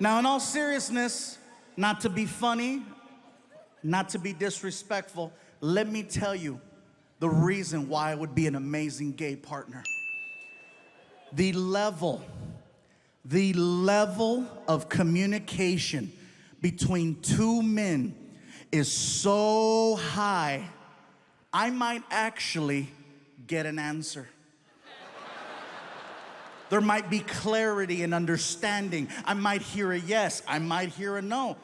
Now, in all seriousness, not to be funny, not to be disrespectful, let me tell you the reason why I would be an amazing gay partner. The level of communication between two men is so high, I might actually get an answer. There might be clarity and understanding. I might hear a yes, I might hear a no.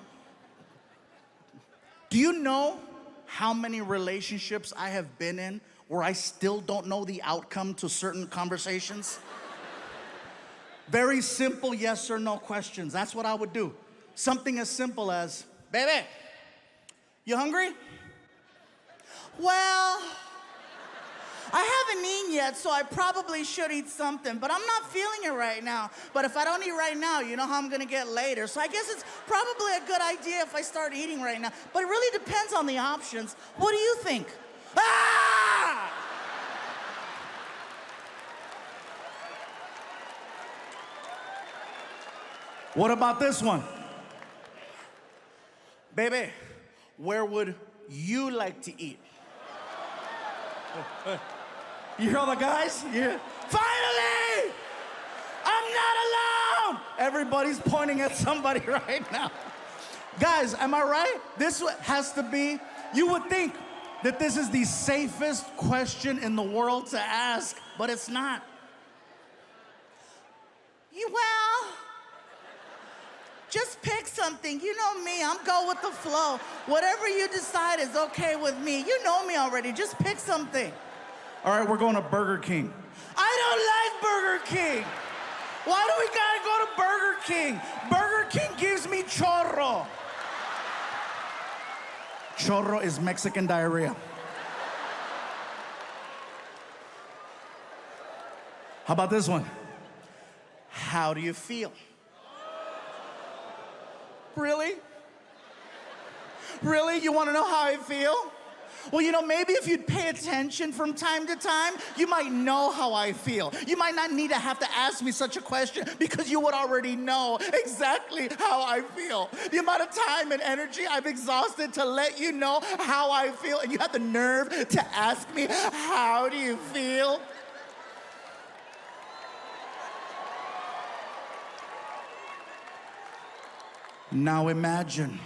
Do you know how many relationships I have been in where I still don't know the outcome to certain conversations? Very simple yes or no questions. That's what I would do. Something as simple as, baby, you hungry? Well, I haven't eaten yet, so I probably should eat something, but I'm not feeling it right now. But if I don't eat right now, you know how I'm gonna get later. So I guess it's probably a good idea if I start eating right now. But it really depends on the options. What do you think? Ah! What about this one? Baby, where would you like to eat? You hear all the guys? Yeah. Finally! I'm not alone! Everybody's pointing at somebody right now. Guys, am I right? This has to be, you would think that this is the safest question in the world to ask, but it's not. Well, just pick something. You know me, I'm go with the flow. Whatever you decide is okay with me. You know me already, just pick something. All right, we're going to Burger King. I don't like Burger King. Why do we gotta go to Burger King? Burger King gives me chorro. Chorro is Mexican diarrhea. How about this one? How do you feel? Really? Really? You want to know how I feel? Well, you know, maybe if you'd pay attention from time to time, you might know how I feel. You might not need to have to ask me such a question because you would already know exactly how I feel. The amount of time and energy I've exhausted to let you know how I feel, and you have the nerve to ask me, how do you feel? Now imagine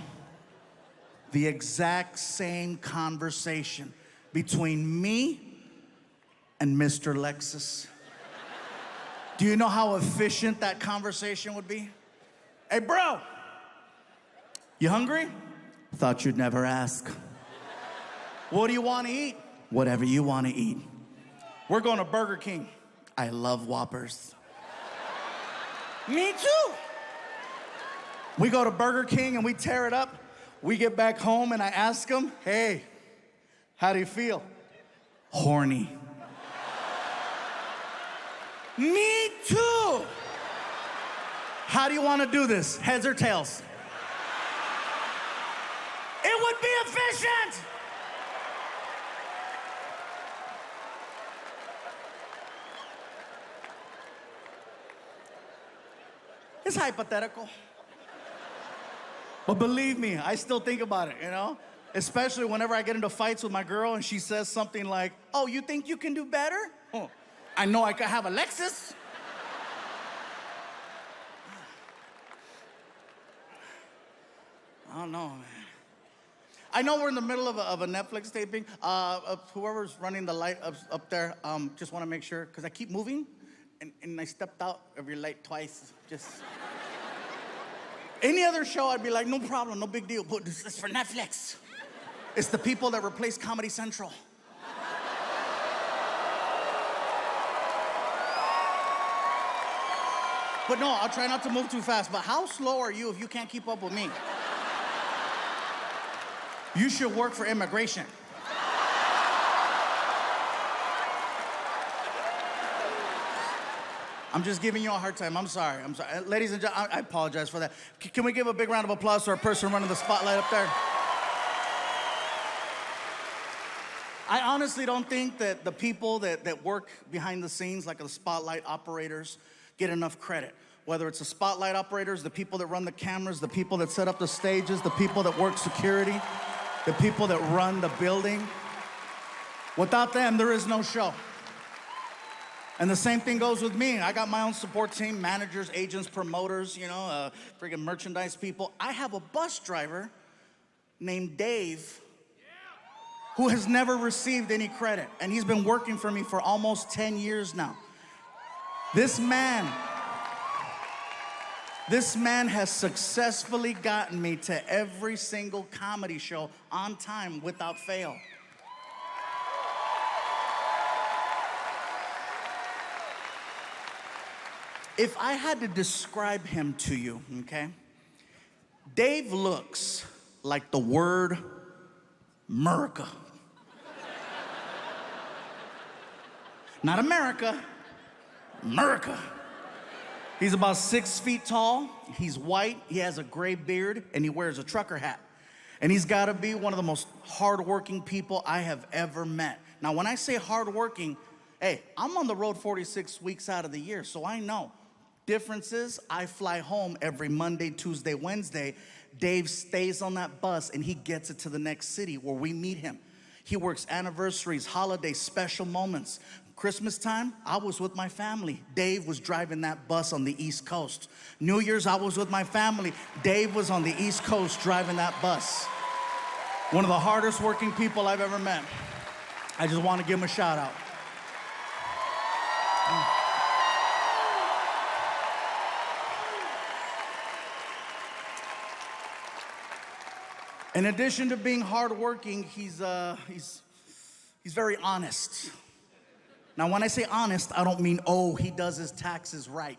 the exact same conversation between me and Mr. Lexus. Do you know how efficient that conversation would be? Hey, bro, you hungry? Thought you'd never ask. What do you want to eat? Whatever you want to eat. We're going to Burger King. I love Whoppers. Me too. We go to Burger King and we tear it up. We get back home and I ask him, hey, how do you feel? Horny. Me too. How do you want to do this? Heads or tails? It would be efficient. It's hypothetical. But believe me, I still think about it, you know? Especially whenever I get into fights with my girl and she says something like, oh, you think you can do better? Oh, I know I could have a Lexus. I don't know, man. I know we're in the middle of a Netflix taping. Whoever's running the light up there, just want to make sure, because I keep moving, and I stepped out of your light twice, just... Any other show, I'd be like, no problem, no big deal. But this is for Netflix. It's the people that replaced Comedy Central. But no, I'll try not to move too fast. But how slow are you if you can't keep up with me? You should work for immigration. I'm just giving you a hard time. I'm sorry. Ladies and gentlemen, I apologize for that. Can we give a big round of applause to our person running the spotlight up there? I honestly don't think that the people that work behind the scenes, like the spotlight operators, get enough credit. Whether it's the spotlight operators, the people that run the cameras, the people that set up the stages, the people that work security, the people that run the building. Without them, there is no show. And the same thing goes with me. I got my own support team, managers, agents, promoters, freaking merchandise people. I have a bus driver named Dave who has never received any credit. And he's been working for me for almost 10 years now. This man has successfully gotten me to every single comedy show on time without fail. If I had to describe him to you, okay? Dave looks like the word America. Not America, America. He's about 6 feet tall, he's white, he has a gray beard, and he wears a trucker hat. And he's gotta be one of the most hardworking people I have ever met. Now, when I say hardworking, hey, I'm on the road 46 weeks out of the year, so I know. Difference is, I fly home every Monday, Tuesday, Wednesday. Dave stays on that bus and he gets it to the next city where we meet him. He works anniversaries, holidays, special moments. Christmas time, I was with my family. Dave was driving that bus on the East Coast. New Year's, I was with my family. Dave was on the East Coast driving that bus. One of the hardest working people I've ever met. I just want to give him a shout out. In addition to being hardworking, he's very honest. Now, when I say honest, I don't mean, oh, he does his taxes right.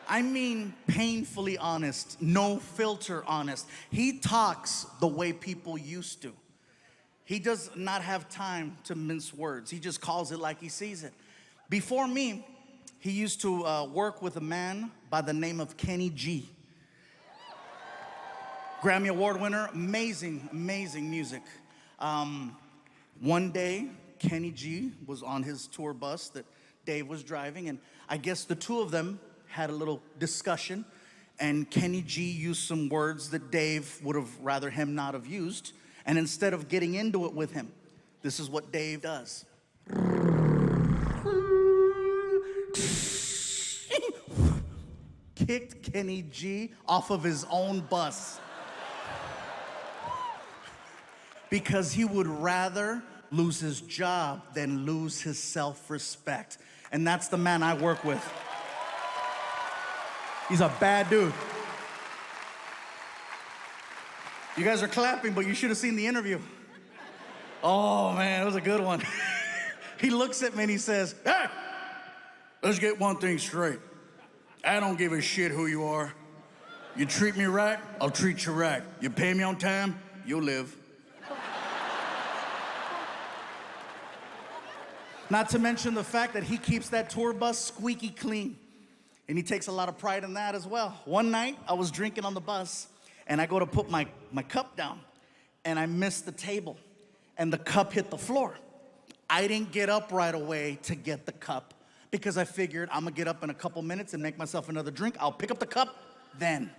I mean painfully honest, no filter honest. He talks the way people used to. He does not have time to mince words. He just calls it like he sees it. Before me, he used to work with a man by the name of Kenny G. Grammy Award winner, amazing, amazing music. One day, Kenny G was on his tour bus that Dave was driving, and I guess the two of them had a little discussion, and Kenny G used some words that Dave would have rather him not have used, and instead of getting into it with him, this is what Dave does. Kicked Kenny G off of his own bus. Because he would rather lose his job than lose his self-respect. And that's the man I work with. He's a bad dude. You guys are clapping, but you should have seen the interview. Oh man, it was a good one. He looks at me and he says, hey, let's get one thing straight. I don't give a shit who you are. You treat me right, I'll treat you right. You pay me on time, you'll live. Not to mention the fact that he keeps that tour bus squeaky clean. And he takes a lot of pride in that as well. One night, I was drinking on the bus, and I go to put my cup down, and I missed the table, and the cup hit the floor. I didn't get up right away to get the cup, because I figured I'm gonna get up in a couple minutes and make myself another drink. I'll pick up the cup then.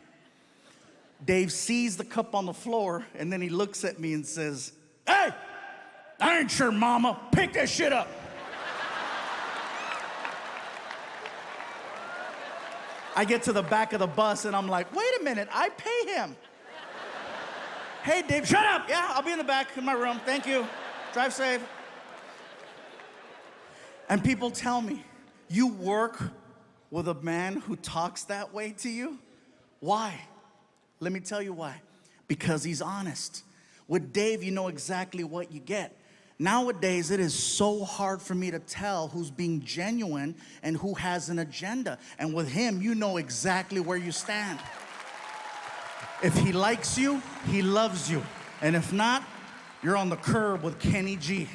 Dave sees the cup on the floor, and then he looks at me and says, hey, I ain't your mama, pick that shit up. I get to the back of the bus and I'm like, wait a minute, I pay him. Hey, Dave, shut up. Yeah, I'll be in the back in my room. Thank you. Drive safe. And people tell me, you work with a man who talks that way to you? Why? Let me tell you why. Because he's honest. With Dave, you know exactly what you get. Nowadays, it is so hard for me to tell who's being genuine and who has an agenda. And with him, you know exactly where you stand. If he likes you, he loves you. And if not, you're on the curb with Kenny G.